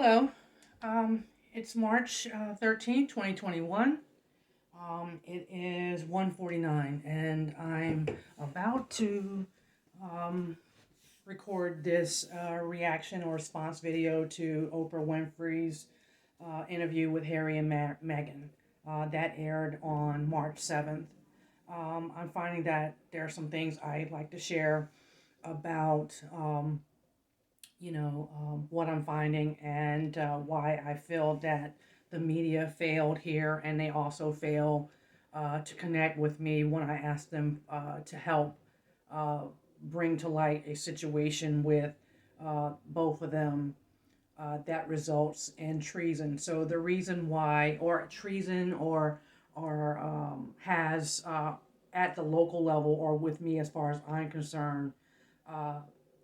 Hello. It's March 13th, 2021. It is 1:49, and I'm about to um, record this reaction or response video to Oprah Winfrey's interview with Harry and Meghan. That aired on March 7th. I'm finding that there are some things I'd like to share about what I'm finding and why I feel that the media failed here, and they also fail to connect with me when I ask them to help uh, bring to light a situation with both of them that results in treason. So the reason why, or treason, or has at the local level, or with me as far as I'm concerned, uh,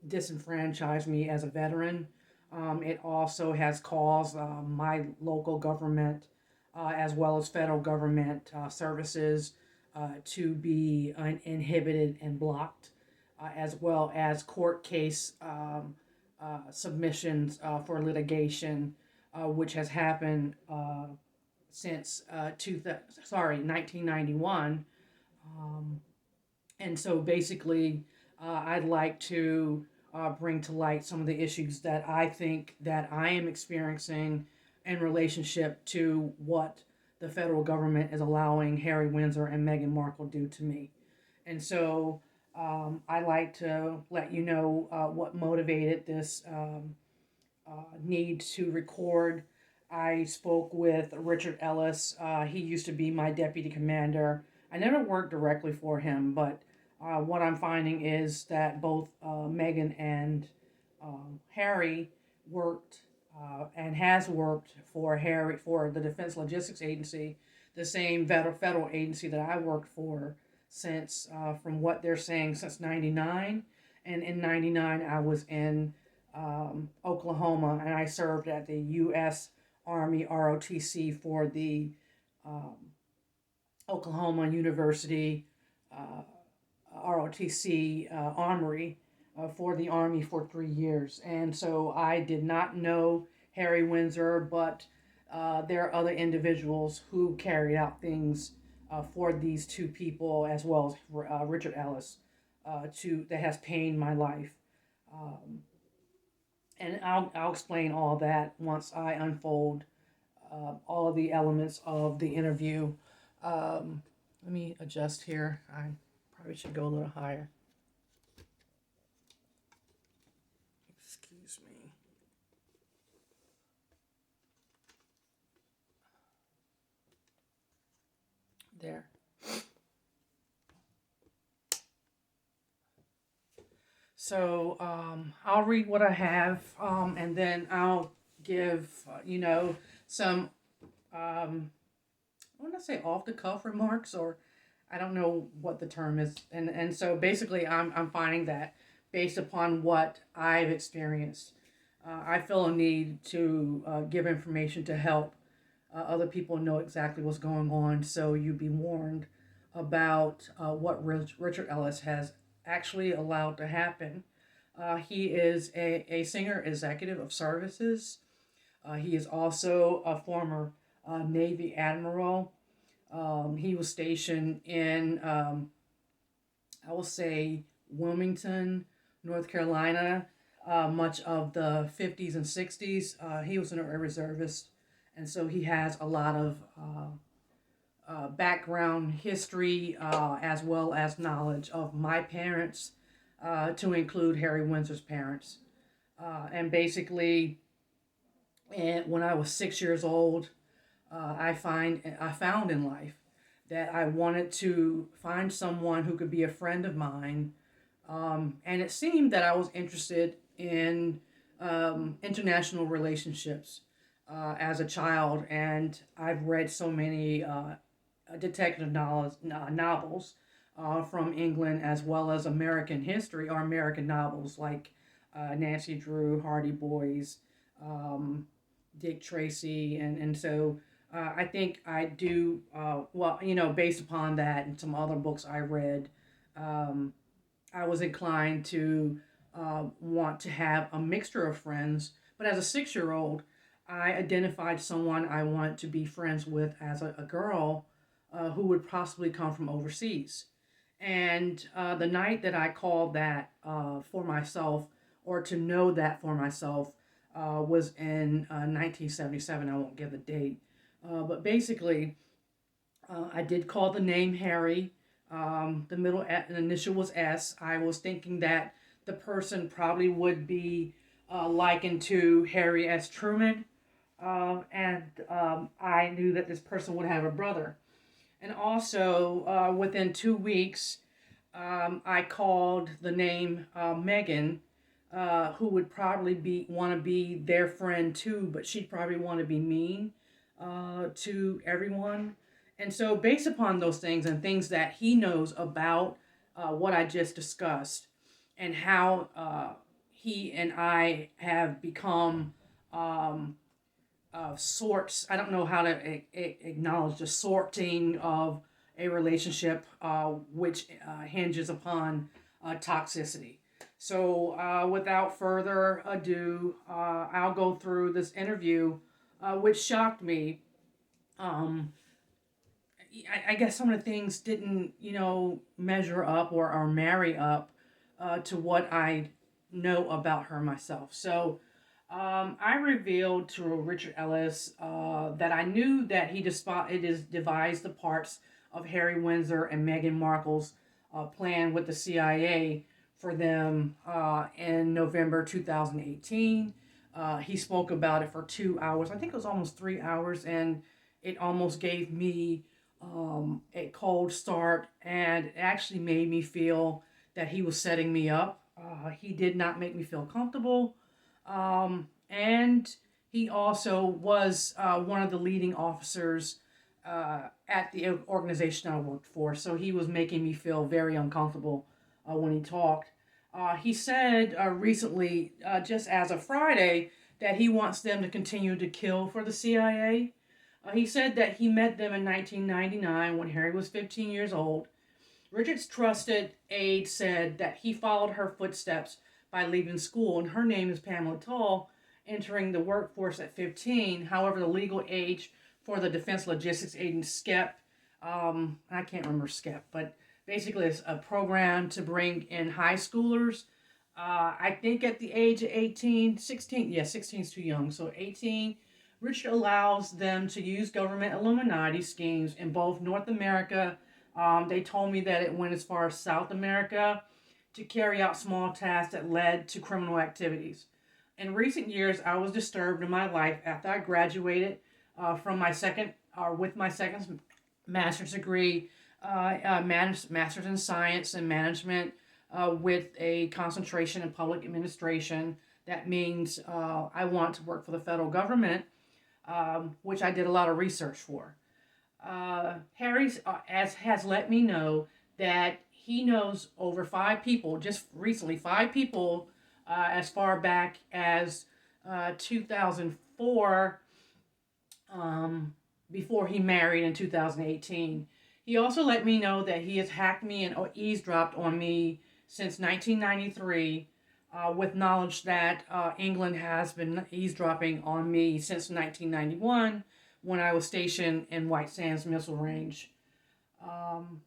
disenfranchised me as a veteran. It also has caused my local government, as well as federal government services, to be inhibited and blocked, as well as court case submissions for litigation, which has happened since 1991. Um, and so basically, I'd like to bring to light some of the issues that I think that I am experiencing in relationship to what the federal government is allowing Harry Windsor and Meghan Markle do to me. And so I like to let you know what motivated this need to record. I spoke with Richard Ellis. He used to be my deputy commander. I never worked directly for him, but what I'm finding is that both Meghan and Harry worked and has worked for Harry for the Defense Logistics Agency, the same federal agency that I worked for since, from what they're saying, since '99. And in '99, I was in Oklahoma, and I served at the U.S. Army ROTC for the um, Oklahoma University uh, ROTC Armory for the Army for 3 years. And so I did not know Harry Windsor, but there are other individuals who carried out things for these two people, as well as Richard Ellis, that has pained my life. Um, and I'll explain all that once I unfold all of the elements of the interview. Let me adjust here. I probably should go a little higher. Excuse me. There. So I'll read what I have, and then I'll give, some, I want to say off the cuff remarks, or I don't know what the term is. And so basically, I'm finding that based upon what I've experienced, I feel a need to give information to help other people know exactly what's going on, so you be warned about what Richard Ellis has actually allowed to happen. He is a senior executive of services. He is also a former Navy admiral. He was stationed in, I will say, Wilmington, North Carolina, much of the 50s and 60s. He was a reservist, and so he has a lot of background history, as well as knowledge of my parents, to include Harry Windsor's parents. And basically, when I was 6 years old, I found in life that I wanted to find someone who could be a friend of mine, and it seemed that I was interested in international relationships as a child, and I've read so many detective novels from England, as well as American history or American novels like Nancy Drew, Hardy Boys, um, Dick Tracy, and so I think I do well. Based upon that and some other books I read, um, I was inclined to want to have a mixture of friends. But as a 6 year old, I identified someone I wanted to be friends with as a girl who would possibly come from overseas. And the night that I called that for myself, or to know that for myself, was in 1977. I won't give the date. But basically, I did call the name Harry. The initial was S. I was thinking that the person probably would be likened to Harry S. Truman. And I knew that this person would have a brother. And also, within 2 weeks, I called the name Meghan, who would probably be want to be their friend too, but she'd probably want to be mean to everyone. And so, based upon those things and things that he knows about what I just discussed, and how he and I have become sorts. I don't know how to acknowledge the sorting of a relationship, which hinges upon toxicity. So, without further ado, I'll go through this interview, which shocked me. Um, I guess some of the things didn't, measure up or marry up to what I know about her myself. So, I revealed to Richard Ellis that I knew that it is devised the parts of Harry Windsor and Meghan Markle's plan with the CIA for them in November 2018. He spoke about it for 2 hours. I think it was almost 3 hours, and it almost gave me a cold start, and it actually made me feel that he was setting me up. He did not make me feel comfortable. And he also was one of the leading officers at the organization I worked for. So he was making me feel very uncomfortable when he talked. He said recently, just as of Friday, that he wants them to continue to kill for the CIA. He said that he met them in 1999 when Harry was 15 years old. Richard's trusted aide said that he followed her footsteps by leaving school, and her name is Pamela Tull, entering the workforce at 15. However, the legal age for the Defense Logistics Agency, SCEP, I can't remember SCEP, but basically it's a program to bring in high schoolers. I think at the age of 18, 16, yeah, 16 is too young, so 18, Richard allows them to use government Illuminati schemes in both North America. They told me that it went as far as South America to carry out small tasks that led to criminal activities. In recent years, I was disturbed in my life after I graduated with my second master's degree, master's in science and management, with a concentration in public administration. That means I want to work for the federal government, which I did a lot of research for. Harry has let me know that he knows over 5 people, just recently, 5 people, as far back as 2004, before he married in 2018. He also let me know that he has hacked me and eavesdropped on me since 1993, with knowledge that England has been eavesdropping on me since 1991 when I was stationed in White Sands Missile Range. Um,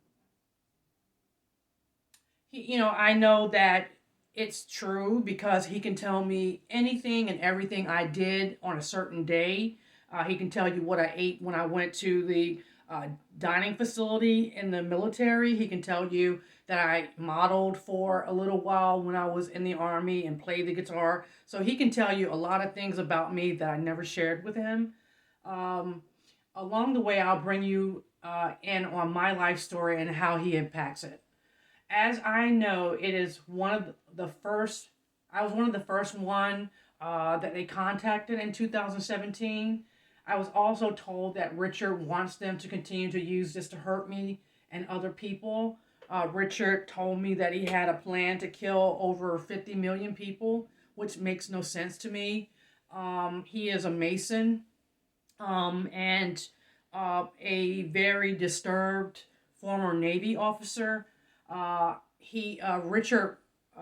I know that it's true because he can tell me anything and everything I did on a certain day. He can tell you what I ate when I went to the dining facility in the military. He can tell you that I modeled for a little while when I was in the Army and played the guitar. So he can tell you a lot of things about me that I never shared with him. Um, Along the way, I'll bring you in on my life story and how he impacts it. As I know, it is one of the first. I was one of the first one that they contacted in 2017. I was also told that Richard wants them to continue to use this to hurt me and other people. Richard told me that he had a plan to kill over 50 million people, which makes no sense to me. He is a Mason, and a very disturbed former Navy officer. Richard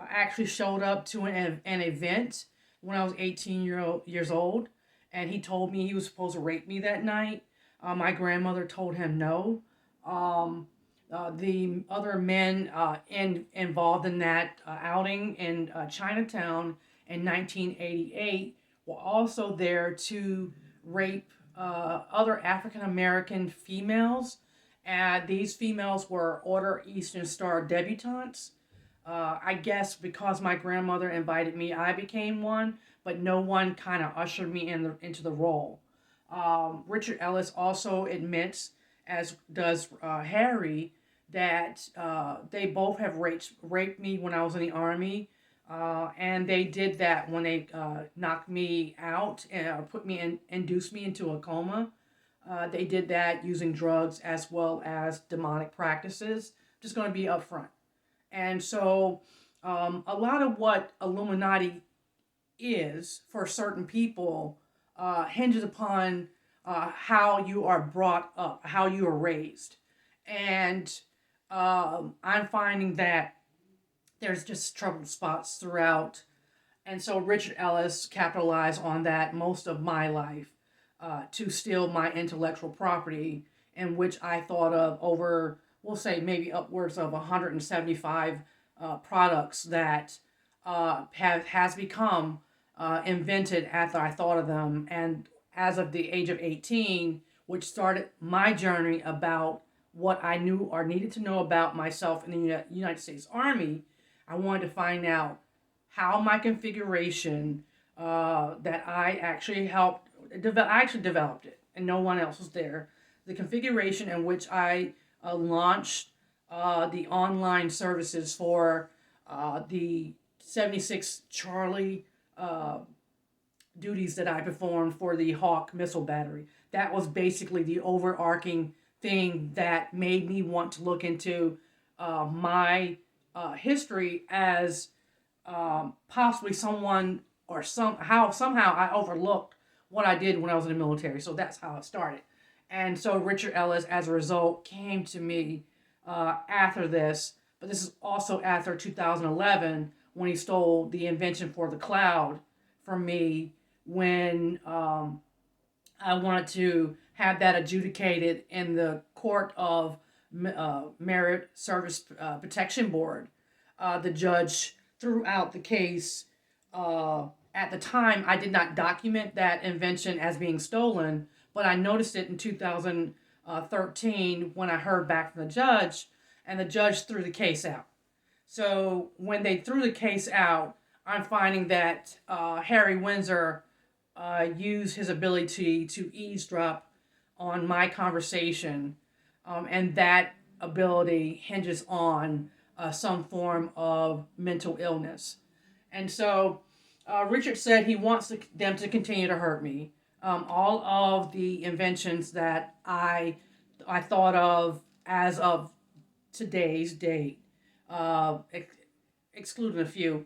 actually showed up to an event when I was 18 years old, and he told me he was supposed to rape me that night. My grandmother told him no. Um, the other men involved in that outing in Chinatown in 1988 were also there to rape other African American females. And these females were Order Eastern Star debutantes. I guess because my grandmother invited me, I became one, but no one kind of ushered me into the role. Richard Ellis also admits, as does Harry, that they both have raped me when I was in the army. And they did that when they knocked me out and induced me into a coma. They did that using drugs as well as demonic practices. Just going to be upfront. And so, a lot of what Illuminati is for certain people hinges upon how you are brought up, how you are raised. And I'm finding that there's just trouble spots throughout. And so Richard Ellis capitalized on that most of my life to steal my intellectual property, in which I thought of over, we'll say, maybe upwards of 175 products that has become invented after I thought of them. And as of the age of 18, which started my journey about what I knew or needed to know about myself in the United States Army, I wanted to find out how my configuration that I actually I actually developed it, and no one else was there. The configuration in which I launched the online services for the 76 Charlie uh, duties that I performed for the Hawk missile battery. That was basically the overarching thing that made me want to look into my history as possibly someone or somehow I overlooked what I did when I was in the military. So that's how it started. And so Richard Ellis, as a result, came to me after this. But this is also after 2011 when he stole the invention for the cloud from me when I wanted to have that adjudicated in the court of Merit Service Protection Board. The judge threw out the case. At the time, I did not document that invention as being stolen, but I noticed it in 2013 when I heard back from the judge, and the judge threw the case out. So when they threw the case out, I'm finding that Harry Windsor used his ability to eavesdrop on my conversation, and that ability hinges on some form of mental illness. And so Richard said he wants them to continue to hurt me. All of the inventions that I thought of as of today's date, excluding a few,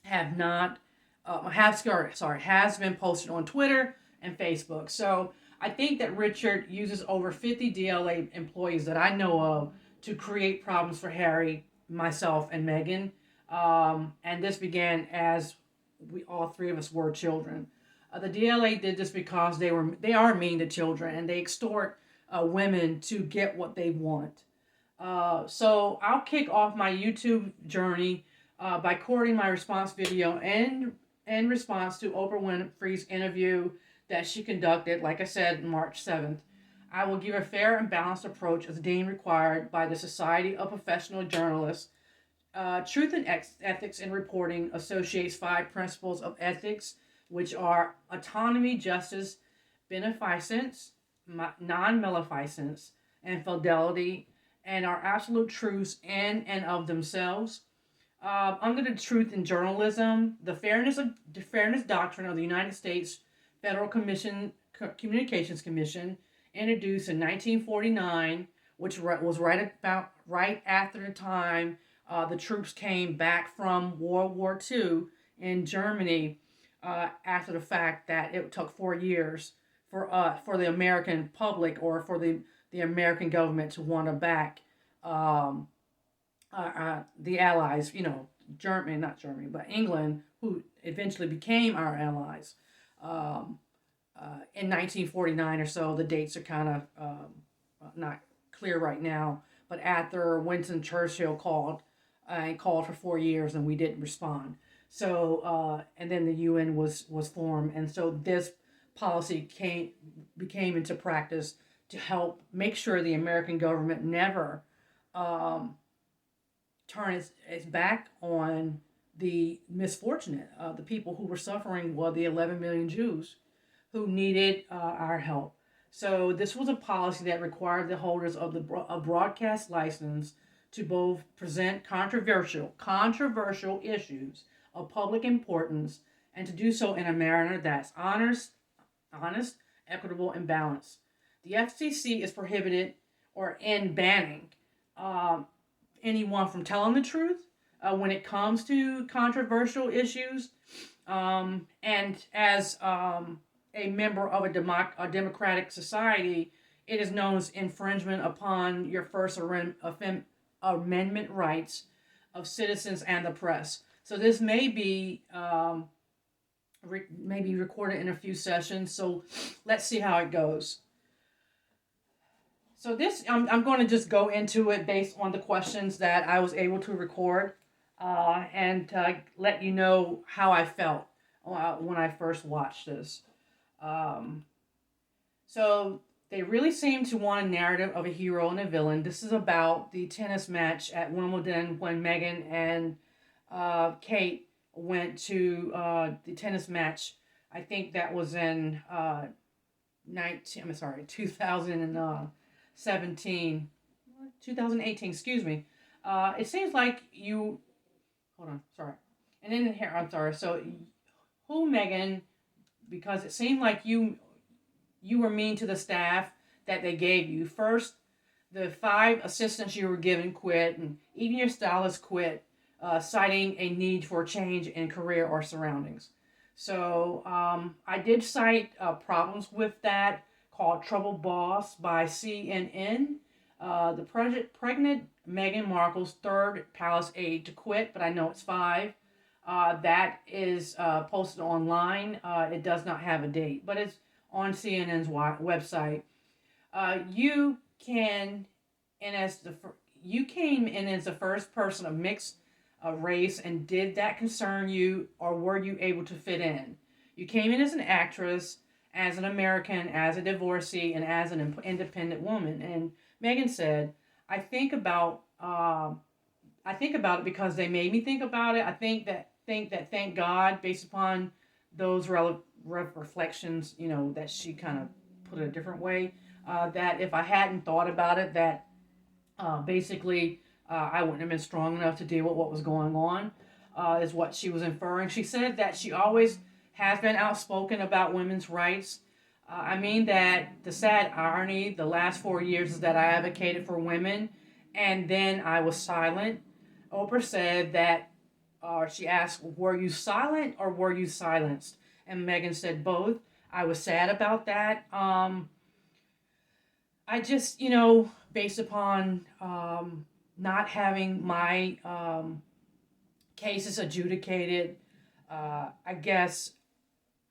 have not has been posted on Twitter and Facebook. So I think that Richard uses over 50 DLA employees that I know of to create problems for Harry, myself, and Meghan. And this began as we all three of us were children. The DLA did this because they are mean to children and they extort women to get what they want. So I'll kick off my YouTube journey by quoting my response video in response to Oprah Winfrey's interview that she conducted, like I said, March 7th. I will give a fair and balanced approach as deemed required by the Society of Professional Journalists. Truth and Ethics in Reporting associates 5 principles of ethics, which are autonomy, justice, beneficence, non-maleficence, and fidelity, and are absolute truths in and of themselves. Under the Truth in Journalism, the Fairness Doctrine of the United States Federal Communications Commission, introduced in 1949, which was right after the time the troops came back from World War II in Germany, after the fact that it took 4 years for the American public or for the American government to want to back the Allies, Germany, not Germany, but England, who eventually became our allies. in 1949 or so. The dates are kind of not clear right now, but after Winston Churchill called and called for 4 years, and we didn't respond. So and then the UN was formed, and so this policy became into practice to help make sure the American government never um, turn its back on the misfortunate, the people who were suffering, well, the 11 million Jews who needed our help. So this was a policy that required the holders of a broadcast license to both present controversial issues of public importance and to do so in a manner that's honest, equitable, and balanced. The FCC is prohibited or in banning um, anyone from telling the truth when it comes to controversial issues. And as a member of a democratic society, it is known as infringement upon your First Amendment rights of citizens and the press. So this may be recorded in a few sessions. So let's see how it goes. So this, I'm going to just go into it based on the questions that I was able to record, and let you know how I felt when I first watched this. Um, so they really seem to want a narrative of a hero and a villain. This is about the tennis match at Wimbledon when Meghan and Kate went to the tennis match. I think that was in 2017, 2018, excuse me. It seems like you, hold on, sorry. And then here, I'm sorry. So, who, Meghan, because it seemed like you were mean to the staff that they gave you. First, the 5 assistants you were given quit, and even your stylist quit, citing a need for change in career or surroundings. So I did cite problems with that called Trouble Boss by CNN. Pregnant Meghan Markle's third palace aide to quit, but I know it's 5. That is posted online. It does not have a date, but it's on CNN's website. You can, and as you came in as the first person of mixed race, and did that concern you, or were you able to fit in? You came in as an actress, as an American, as a divorcee, and as an independent woman. And Meghan said, "I think about it because they made me think about it. I thank God, based upon those reflections, that she kind of put it a different way. That if I hadn't thought about it, that basically I wouldn't have been strong enough to deal with what was going on," is what she was inferring. She said that she always has been outspoken about women's rights. I mean that the sad irony the last 4 years is that I advocated for women and then I was silent. Oprah said that, she asked, "Were you silent or were you silenced?" And Meghan said both. I was sad about that. I just, based upon not having my cases adjudicated, I guess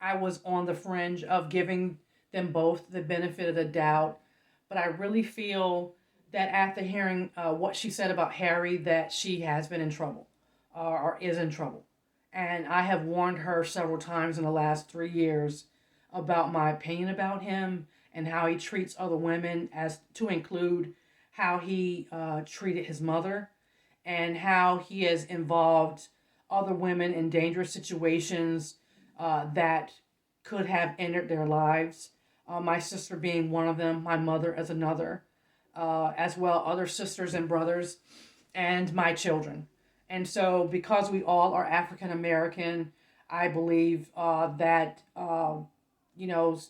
I was on the fringe of giving them both the benefit of the doubt. But I really feel that after hearing what she said about Harry, that she has been in trouble, or is in trouble. And I have warned her several times in the last 3 years about my opinion about him and how he treats other women, as to include how he treated his mother and how he has involved other women in dangerous situations that could have ended their lives. My sister being one of them, my mother as another, as well other sisters and brothers, and my children. And so, because we all are African American, I believe that, you know,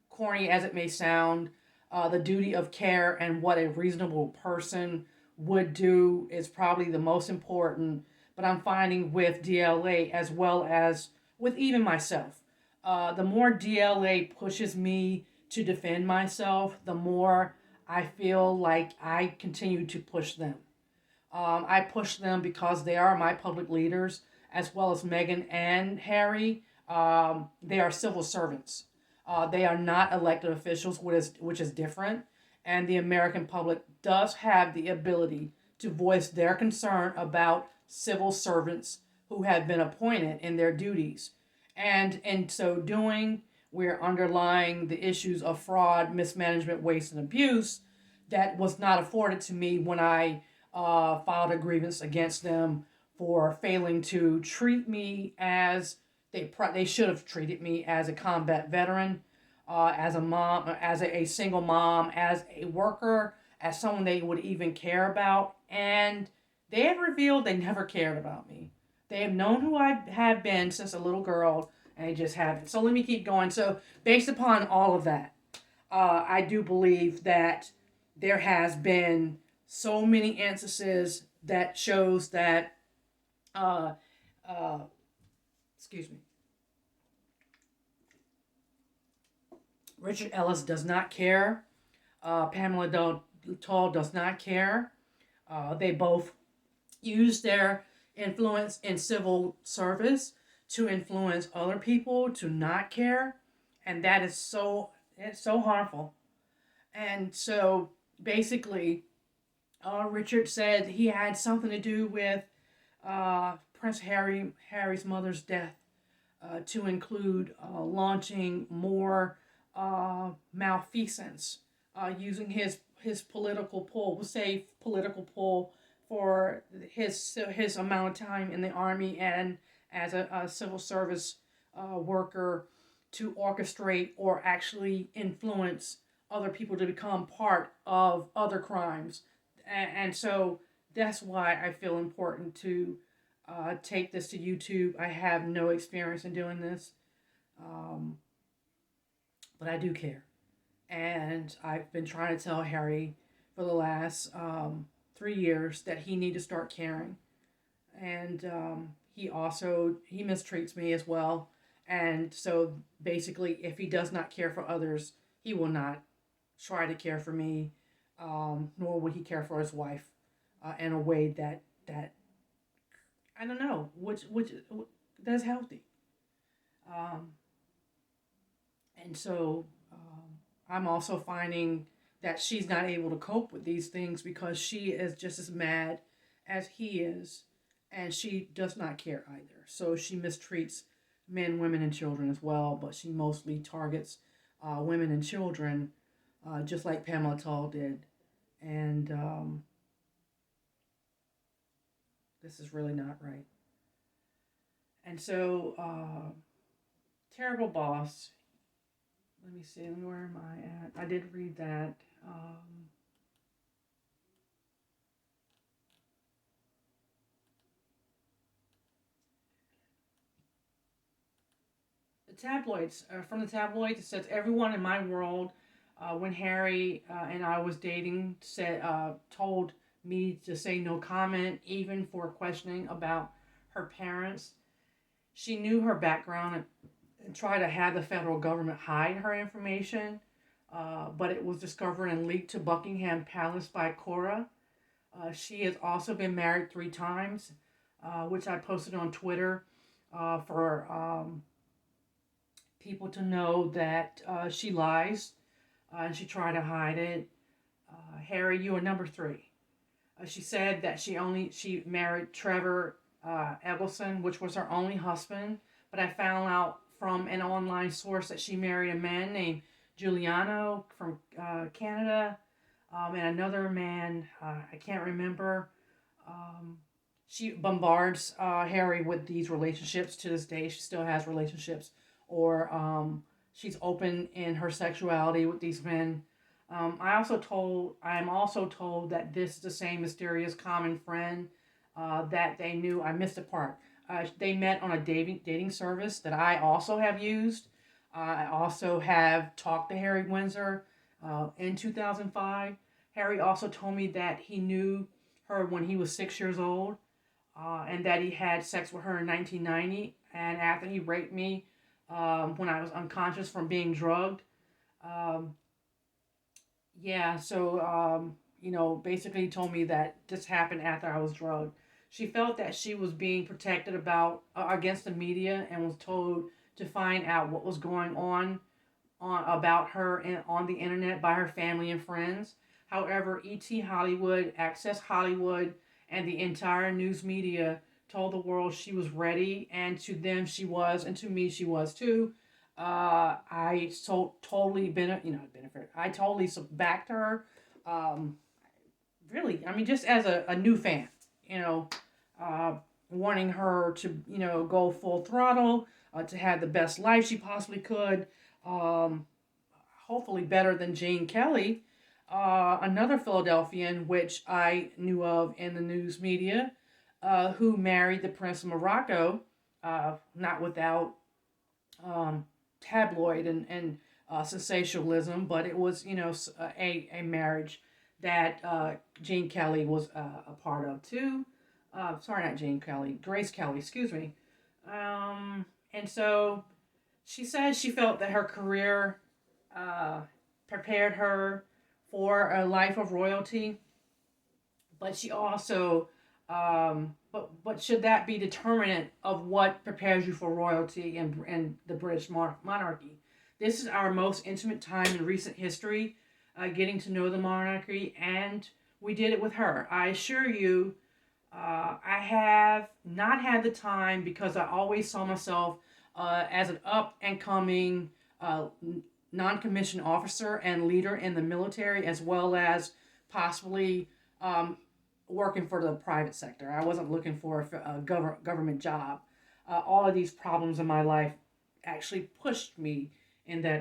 corny as it may sound, the duty of care and what a reasonable person would do is probably the most important. But I'm finding with DLA, as well as with even myself, the more DLA pushes me to defend myself, the more I feel like I continue to push them. I push them because they are my public leaders, as well as Meghan and Harry. They are civil servants. They are not elected officials, which is different. And the American public does have the ability to voice their concern about civil servants who have been appointed in their duties. And in so doing, we're underlying the issues of fraud, mismanagement, waste, and abuse that was not afforded to me when I filed a grievance against them for failing to treat me as they should have treated me as a combat veteran, as a mom, as a single mom, as a worker, as someone they would even care about. And they have revealed they never cared about me. They have known who I have been since a little girl, and they just haven't. So let me keep going. So, based upon all of that, I do believe that there has been so many instances that shows that, uh, uh, excuse me, Richard Ellis does not care. Pamela Tall does not care. They both use their influence in civil service to influence other people to not care, and that is it's so harmful. And so basically, Richard said he had something to do with Prince Harry's mother's death, to include launching more malfeasance, using his political pull, we'll say political pull, for his amount of time in the army and as a civil service worker, to orchestrate or actually influence other people to become part of other crimes. And so that's why I feel important to take this to YouTube. I have no experience in doing this, um, but I do care. And I've been trying to tell Harry for the last 3 years that he need to start caring. And he mistreats me as well. And so basically, if he does not care for others, he will not try to care for me, nor would he care for his wife in a way that I don't know, which that's healthy. Um, and so I'm also finding that she's not able to cope with these things because she is just as mad as he is, and she does not care either. So she mistreats men, women, and children as well, but she mostly targets women and children, just like Pamela Tall did. And this is really not right. And so, Terrible Boss. Let me see, where am I at? I did read that. The tabloids, from the tabloids, it says everyone in my world, when Harry and I was dating, told me to say no comment, even for questioning about her parents. She knew her background and tried to have the federal government hide her information, but it was discovered and leaked to Buckingham Palace by Cora. She has also been married 3 times, which I posted on Twitter for people to know that she lies, and she tried to hide it. Harry, you are number 3. She said that she married Trevor Eggleston, which was her only husband. But I found out from an online source that she married a man named Giuliano from Canada, and another man, I can't remember. Um, she bombards Harry with these relationships to this day. She still has relationships, or she's open in her sexuality with these men. I am also told that this is the same mysterious common friend that they knew. I missed a part. They met on a dating service that I also have used. I also have talked to Harry Windsor in 2005. Harry also told me that he knew her when he was 6 years old, and that he had sex with her in 1990. And after he raped me when I was unconscious from being drugged. Um, yeah, so, basically he told me that this happened after I was drugged. She felt that she was being protected against the media, and was told to find out what was going on about her on the internet by her family and friends. However, ET Hollywood, Access Hollywood, and the entire news media told the world she was ready, and to them she was, and to me she was too. I so totally benefit. I totally backed her. Um, really, I mean, just as a new fan, you know, uh, wanting her to, go full throttle, to have the best life she possibly could. Um, Hopefully better than Jane Kelly, another Philadelphian, which I knew of in the news media, who married the Prince of Morocco, not without um, tabloid and sensationalism, but it was, a marriage that Jane Kelly was a part of too. Sorry, not Jane Kelly, Grace Kelly, excuse me. And so she says she felt that her career uh, prepared her for a life of royalty, but she also, but should that be determinant of what prepares you for royalty and the British monarchy? This is our most intimate time in recent history, getting to know the monarchy, and we did it with her. I assure you, I have not had the time because I always saw myself as an up and coming non commissioned officer and leader in the military, as well as possibly um, working for the private sector. I wasn't looking for a government job. All of these problems in my life actually pushed me in that